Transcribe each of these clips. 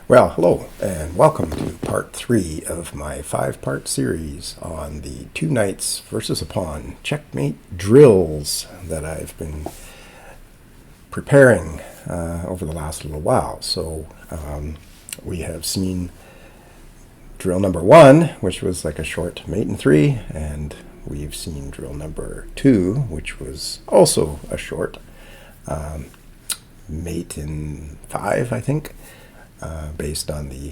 Well, hello, and welcome to part 3 of my 5-part series on the 2 knights versus a pawn checkmate drills that I've been preparing over the last little while. So we have seen drill number 1, which was like a short mate in 3, and we've seen drill number 2, which was also a short mate in 5, I think. Based on the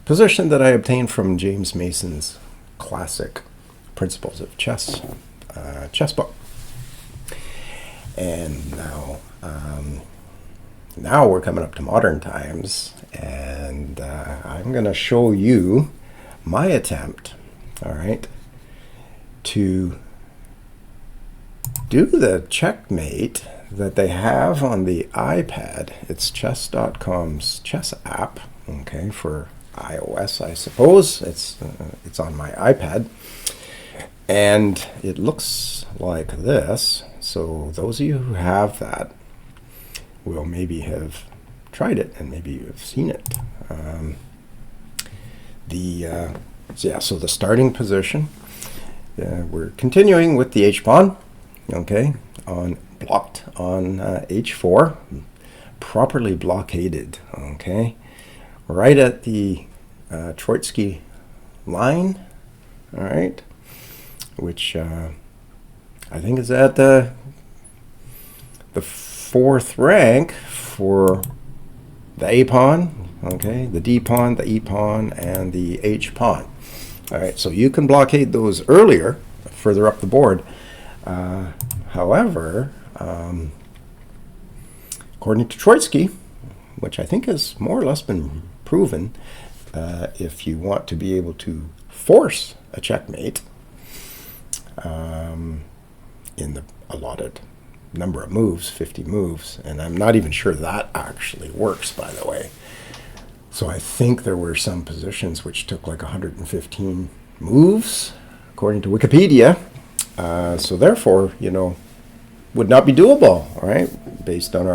position that I obtained from James Mason's classic Principles of Chess book. And now we're coming up to modern times, and I'm going to show you my attempt, all right, to do the checkmate that they have on the iPad. It's chess.com's chess app, okay, for iOS, I suppose. It's on my iPad, and it looks like this. So those of you who have that will maybe have tried it, and maybe you've seen it. So the starting position, we're continuing with the H-pawn, okay, blocked on H4, properly blockaded, okay, right at the Troitsky line, all right, which I think is at the 4th rank for the A pawn, okay, the D pawn, the E pawn, and the H pawn. All right, so you can blockade those earlier, further up the board. However, according to Troitsky, which I think has more or less been proven, if you want to be able to force a checkmate in the allotted number of moves, 50 moves, and I'm not even sure that actually works, by the way. So I think there were some positions which took like 115 moves, according to Wikipedia. So therefore, would not be doable, all right, based on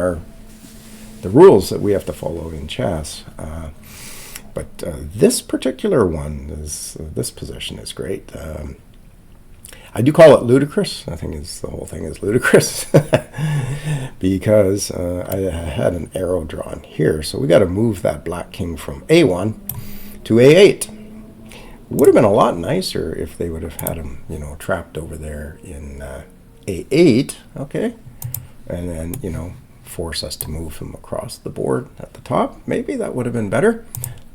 the rules that we have to follow in chess. But this particular one, this position is great. I do call it ludicrous. I think the whole thing is ludicrous because I had an arrow drawn here. So we got to move that black king from A1 to A8. Would have been a lot nicer if they would have had him, trapped over there in A8, okay, and then, force us to move him across the board at the top. Maybe that would have been better,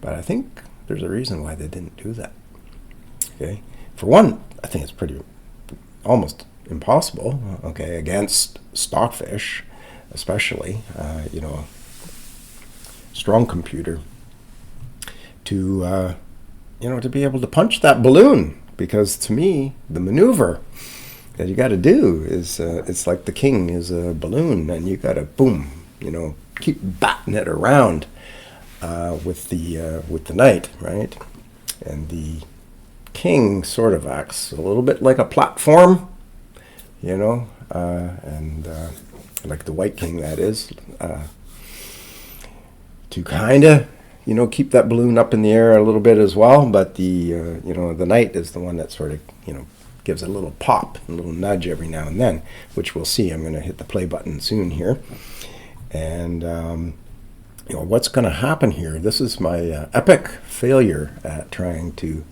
but I think there's a reason why they didn't do that, okay. For one, I think it's almost impossible, okay, against Stockfish, especially, strong computer, to be able to punch that balloon, because to me, the maneuver that you got to do is it's like the king is a balloon, and you got to boom, keep batting it around with the knight, right? And the king sort of acts a little bit like a platform, and like the white king, that is, to kind of keep that balloon up in the air a little bit as well. But the the knight is the one that sort of gives a little pop, a little nudge every now and then, which we'll see. I'm going to hit the play button soon here, and what's going to happen here. This is my epic failure at trying to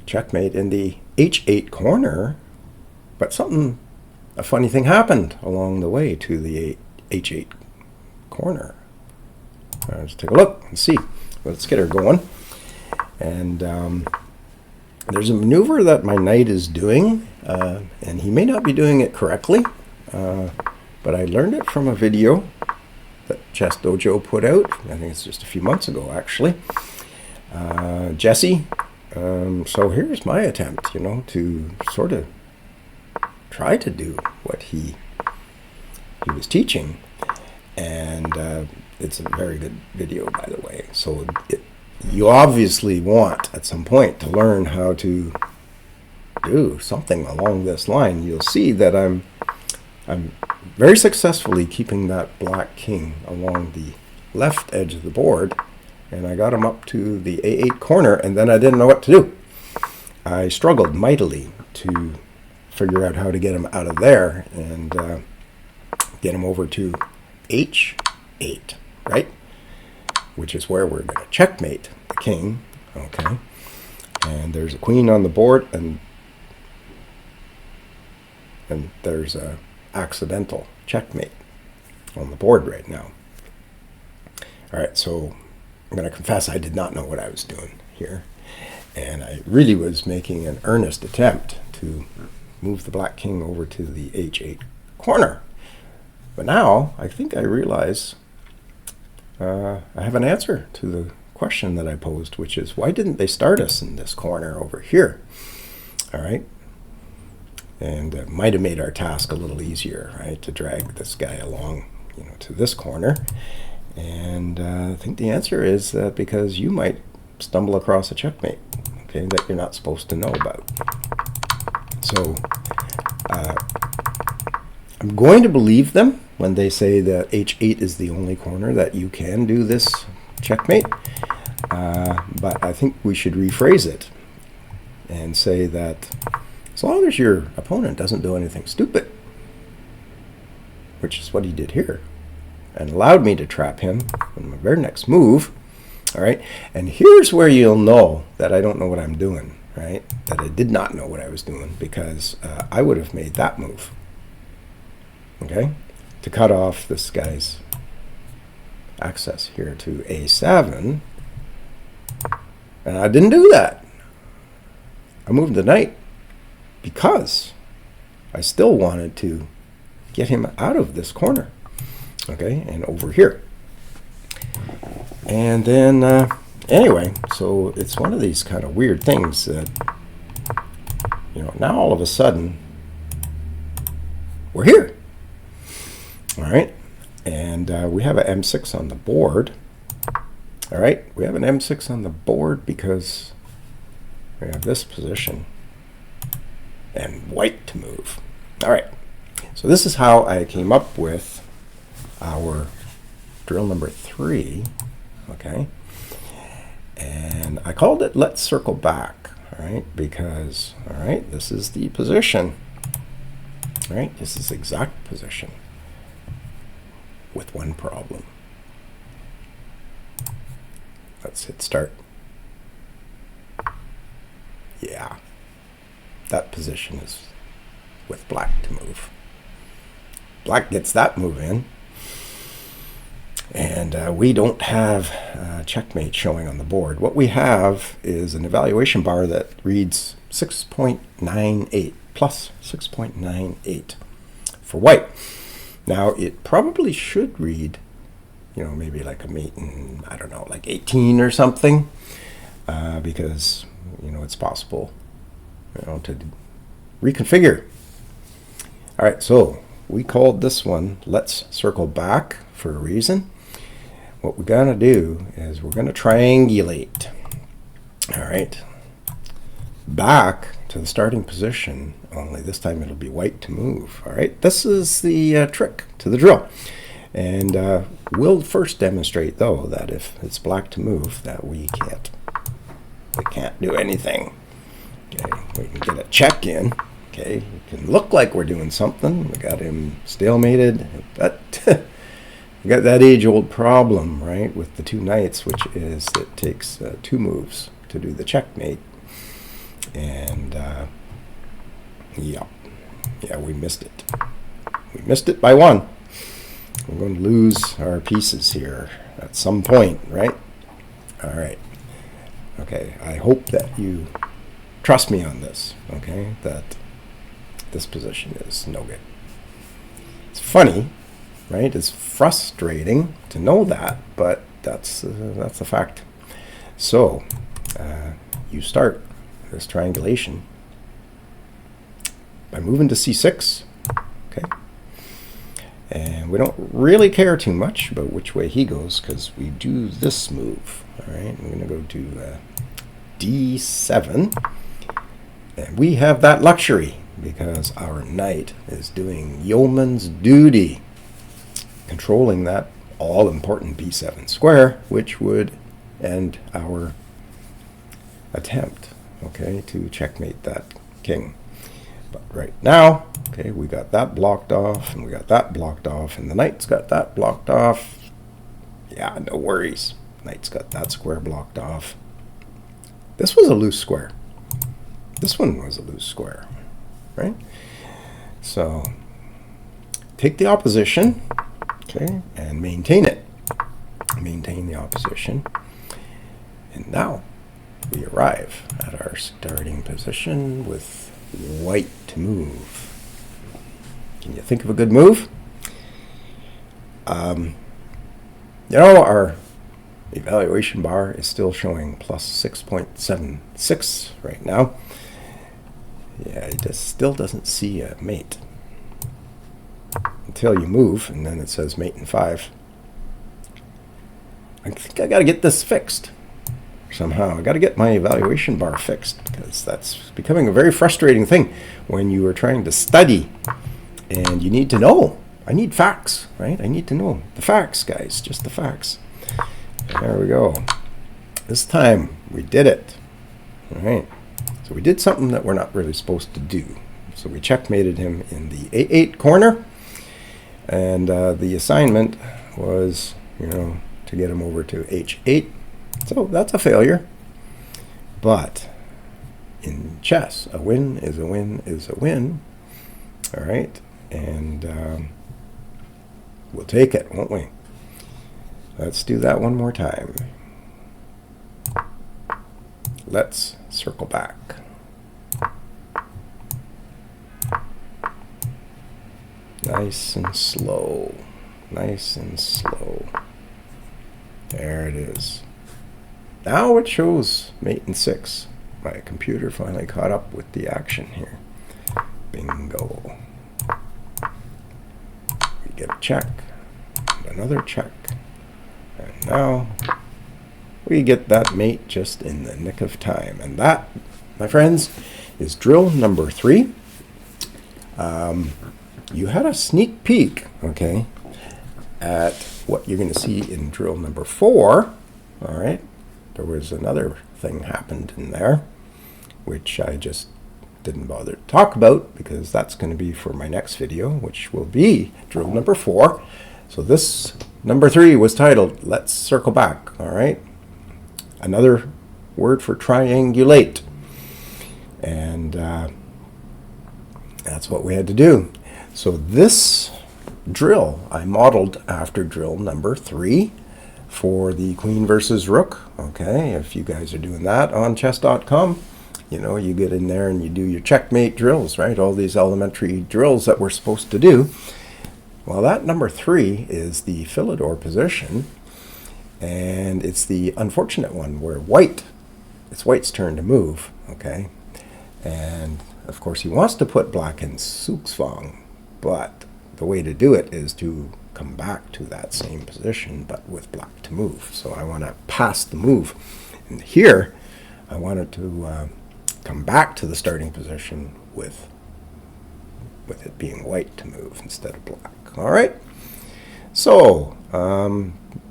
checkmate in the H8 corner, but a funny thing happened along the way to the H8 corner. Let's take a look and see. Let's get her going. And there's a maneuver that my knight is doing, and he may not be doing it correctly, but I learned it from a video that Chess Dojo put out. I think it's just a few months ago, actually. Jesse. So here's my attempt, to sort of try to do what he was teaching. And it's a very good video, by the way. So you obviously want, at some point, to learn how to do something along this line. You'll see that I'm very successfully keeping that black king along the left edge of the board, and I got him up to the A8 corner, and then I didn't know what to do. I struggled mightily to figure out how to get him out of there and get him over to H8, right? Which is where we're going to checkmate the king, okay? And there's a queen on the board, and there's a accidental checkmate on the board right now. All right, so I'm going to confess I did not know what I was doing here. And I really was making an earnest attempt to move the black king over to the H8 corner. But now I think I realize I have an answer to the question that I posed, which is, why didn't they start us in this corner over here? All right. And it might have made our task a little easier, right, to drag this guy along, to this corner. And I think the answer is that because you might stumble across a checkmate, okay, that you're not supposed to know about. So I'm going to believe them when they say that H8 is the only corner that you can do this checkmate. But I think we should rephrase it and say that as long as your opponent doesn't do anything stupid, which is what he did here, and allowed me to trap him in my very next move, all right? And here's where you'll know that I don't know what I'm doing, right? That I did not know what I was doing, because I would have made that move, okay, to cut off this guy's access here to A7. And I didn't do that. I moved the knight because I still wanted to get him out of this corner, okay, and over here. And then, anyway, so it's one of these kind of weird things that, now all of a sudden, we're here. All right, and we have an M6 on the board. All right, we have an M6 on the board because we have this position and white to move. All right, so this is how I came up with our drill number 3, okay? And I called it let's circle back, all right? Because, all right, this is the position, all right? This is exact position with one problem. Let's hit start. Yeah, that position is with black to move. Black gets that move in, and we don't have checkmate showing on the board. What we have is an evaluation bar that reads 6.98 plus 6.98 for white. Now it probably should read, maybe like a mate in, I don't know, like 18 or something, because it's possible to reconfigure. All right, so we called this one let's circle back for a reason. What we're going to do is we're going to triangulate, all right, back to the starting position, only this time it'll be white to move. All right, this is the trick to the drill. And we'll first demonstrate, though, that if it's black to move, that we can't do anything. Okay, we can get a check in. Okay, it can look like we're doing something. We got him stalemated, but we got that age-old problem, right, with the two knights, which is it takes 2 moves to do the checkmate. And yeah, we missed it. We missed it by 1. We're going to lose our pieces here at some point, right? All right. Okay, I hope that you trust me on this, okay, that this position is no good. It's funny, right? It's frustrating to know that, but that's a fact. So you start this triangulation by moving to C6, okay? And we don't really care too much about which way he goes because we do this move. All right, we're going to go to D7. And we have that luxury because our knight is doing yeoman's duty, controlling that all-important b7 square, which would end our attempt, okay, to checkmate that king. But right now, okay, we got that blocked off, and we got that blocked off, and the knight's got that blocked off. Yeah, no worries. Knight's got that square blocked off. This was a loose square. This one was a loose square, right? So take the opposition, okay, and maintain it. Maintain the opposition. And now we arrive at our starting position with white to move. Can you think of a good move? You know, our evaluation bar is still showing plus 6.76 right now. Yeah, it just still doesn't see a mate until you move, and then it says mate in 5. I think I got to get this fixed somehow. I got to get my evaluation bar fixed, because that's becoming a very frustrating thing when you are trying to study and you need to know. I need facts, right? I need to know the facts, guys, just the facts. There we go. This time we did it. All right. So we did something that we're not really supposed to do. So we checkmated him in the A8 corner, and the assignment was, you know, to get him over to H8. So that's a failure. But in chess, a win is a win is a win. All right, and we'll take it, won't we? Let's do that one more time. Let's circle back. Nice and slow. Nice and slow. There it is. Now it shows mate in 6. My computer finally caught up with the action here. Bingo. We get a check. And another check. And now we get that mate just in the nick of time. And that, my friends, is drill number 3. You had a sneak peek, okay, at what you're going to see in drill number 4. All right. There was another thing happened in there, which I just didn't bother to talk about, because that's going to be for my next video, which will be drill number 4. So this number 3 was titled, Let's Circle Back. All right. Another word for triangulate. And that's what we had to do. So this drill I modeled after drill number 3 for the queen versus rook. Okay, if you guys are doing that on chess.com, you know, you get in there and you do your checkmate drills, right? All these elementary drills that we're supposed to do. Well, that number 3 is the Philidor position, and it's the unfortunate one where it's white's turn to move, okay? And of course he wants to put black in Zugzwang, but the way to do it is to come back to that same position, but with black to move. So I want to pass the move. And here, I wanted to come back to the starting position with it being white to move instead of black. All right. So,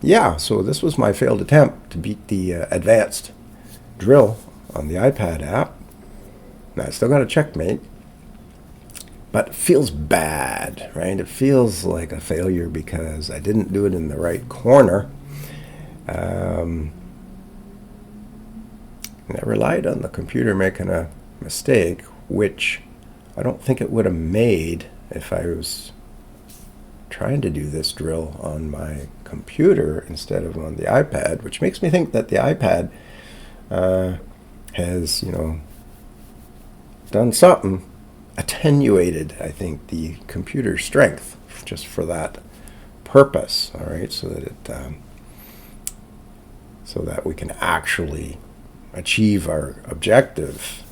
yeah, so this was my failed attempt to beat the advanced drill on the iPad app. Now, I still got a checkmate. But it feels bad, right? It feels like a failure because I didn't do it in the right corner. I relied on the computer making a mistake, which I don't think it would have made if I was trying to do this drill on my computer instead of on the iPad, which makes me think that the iPad has, you know, done something. Attenuated, I think, the computer strength just for that purpose. All right, so that it, so that we can actually achieve our objective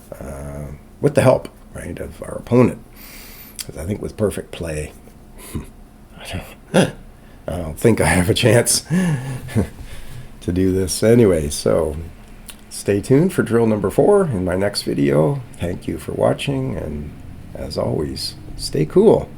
with the help, right, of our opponent. Because I think with perfect play, I don't think I have a chance to do this anyway. So stay tuned for drill number 4 in my next video. Thank you for watching, and as always, stay cool.